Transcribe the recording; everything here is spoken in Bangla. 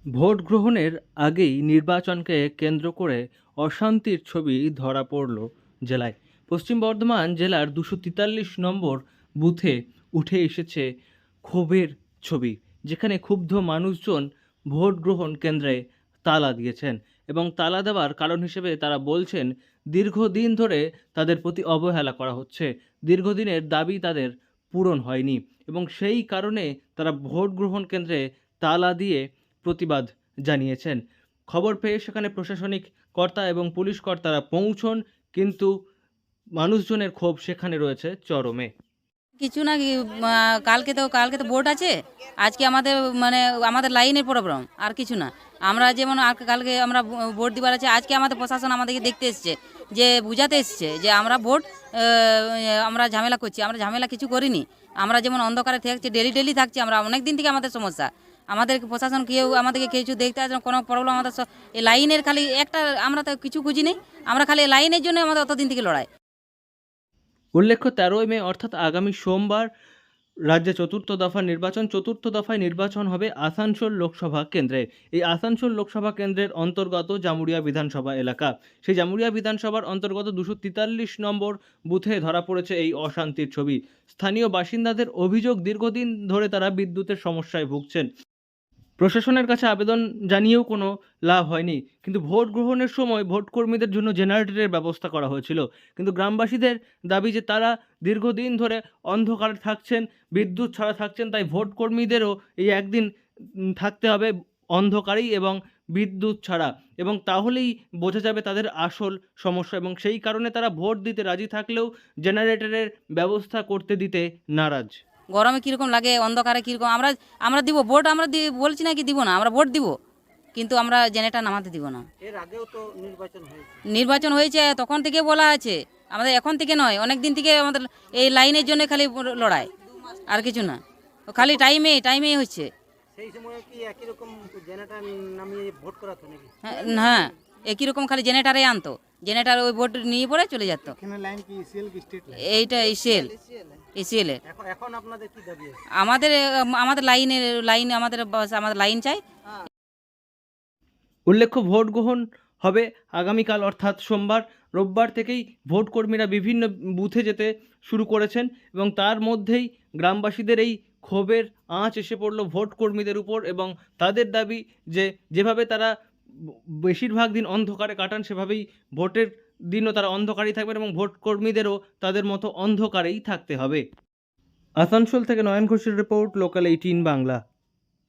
ভোট গ্রহণের আগেই নির্বাচনকে কেন্দ্র করে অশান্তির ছবি ধরা পড়ল জেলায়। পশ্চিম বর্ধমান জেলার 243 নম্বর বুথে উঠে এসেছে ক্ষোভের ছবি, যেখানে ক্ষুব্ধ মানুষজন ভোট গ্রহণ কেন্দ্রে তালা দিয়েছেন এবং তালা দেওয়ার কারণ হিসেবে তারা বলছেন দীর্ঘদিন ধরে তাদের প্রতি অবহেলা করা হচ্ছে, দীর্ঘদিনের দাবি তাদের পূরণ হয়নি এবং সেই কারণে তারা ভোট গ্রহণ কেন্দ্রে তালা দিয়ে প্রতিবাদ জানিয়েছেন। খবর পেয়ে সেখানে প্রশাসনিক কর্তা এবং পুলিশ কর্তারা পৌঁছন, কিন্তু মানুষজনের ক্ষোভ সেখানে রয়েছে চরমে। কিছু না কালকে তো ভোট আছে। আজকে আমাদের আমাদের লাইনের প্রবলেম, আর কিছু না। আমরা যেমন আর কালকে আমরা ভোট দিবার আছে, আজকে আমাদের প্রশাসন আমাদেরকে দেখতে এসছে, যে বুঝাতে এসছে যে আমরা ভোট আমরা ঝামেলা করছি। আমরা ঝামেলা কিছু করিনি। আমরা যেমন অন্ধকারে থাকছি, ডেলি থাকছি, আমরা অনেক দিন থেকে আমাদের সমস্যা। আমাদের প্রশাসন কেউ আমাদেরকে কিছু দেখতে আসে না, কোনো প্রবলেম আমাদের এই লাইনের খালি একটা, আমরা তো কিছু খুঁজি নেই। আমরা খালি লাইনের জন্য আমাদের অতদিন থেকে লড়াই। উল্লেখ্য 13ই মে অর্থাৎ আগামী সোমবার রাজ্যে চতুর্থ দফায় নির্বাচন হবে আসানসোল লোকসভা কেন্দ্রে। এই আসানসোল লোকসভা কেন্দ্রের অন্তর্গত জামুরিয়া বিধানসভা এলাকা। সেই জামুরিয়া বিধানসভার অন্তর্গত 243 নম্বর বুথে ধরা পড়েছে এই অশান্তির ছবি। স্থানীয় বাসিন্দাদের অভিযোগ, দীর্ঘদিন ধরে তারা বিদ্যুতের সমস্যায় ভুগছেন। প্রশাসনের কাছে আবেদন জানিয়েও কোনো লাভ হয়নি, কিন্তু ভোট গ্রহণের সময় ভোটকর্মীদের জন্য জেনারেটরের ব্যবস্থা করা হয়েছিল। কিন্তু গ্রামবাসীদের দাবি যে তারা দীর্ঘদিন ধরে অন্ধকারে থাকছেন, বিদ্যুৎ ছাড়া থাকছেন, তাই ভোটকর্মীদেরও এই একদিন থাকতে হবে অন্ধকারেই এবং বিদ্যুৎ ছাড়া, এবং তাহলেই বোঝা যাবে তাদের আসল সমস্যা, এবং সেই কারণে তারা ভোট দিতে রাজি থাকলেও জেনারেটরের ব্যবস্থা করতে দিতে নারাজ। গরমে কীরকম লাগে, অন্ধকারে কীরকম, আমরা আমরা দিব ভোট, আমরা বলছি না কি দিব না, আমরা ভোট দিব, কিন্তু আমরা জেনারেটর নামাতে দিব না। এর আগেও তো নির্বাচন হয়েছে, তখন থেকে বলা আছে। আমাদের এখন থেকে নয়, অনেক দিন থেকে আমাদের এই লাইনের জন্য খালি লড়াই, আর কিছু না। খালি টাইমেই হচ্ছে। সেই সময় কি একই রকম জেনারেটর নামিয়ে ভোট করাতো নাকি? হ্যাঁ, একই রকম খালি জেনারেটারে আনতো, জেনারেটার ওই ভোট নিয়ে পরে চলে যেত। এখানে লাইন কি ইসিএল কি স্টেট লাইন? এইটা এসিএল এর। এখন আপনাদের কি দাবি আছে? আমাদের আমাদের আমাদের লাইন চাই। উল্লেখ্য, ভোট গ্রহণ হবে আগামীকাল অর্থাৎ সোমবার। রোববার থেকেই ভোট কর্মীরা বিভিন্ন বুথে যেতে শুরু করেছেন এবং তার মধ্যেই গ্রামবাসীদের এই ক্ষোভের আঁচ এসে পড়ল ভোট কর্মীদের উপর, এবং তাদের দাবি যে যেভাবে তারা বেশিরভাগ দিন অন্ধকারে কাটান, সেভাবেই ভোটের দিনও তারা অন্ধকারেই থাকবেন এবং ভোট কর্মীদেরও তাদের মতো অন্ধকারেই থাকতে হবে। আসানসোল থেকে নয়ন ঘোষের রিপোর্ট, লোকাল 18 বাংলা।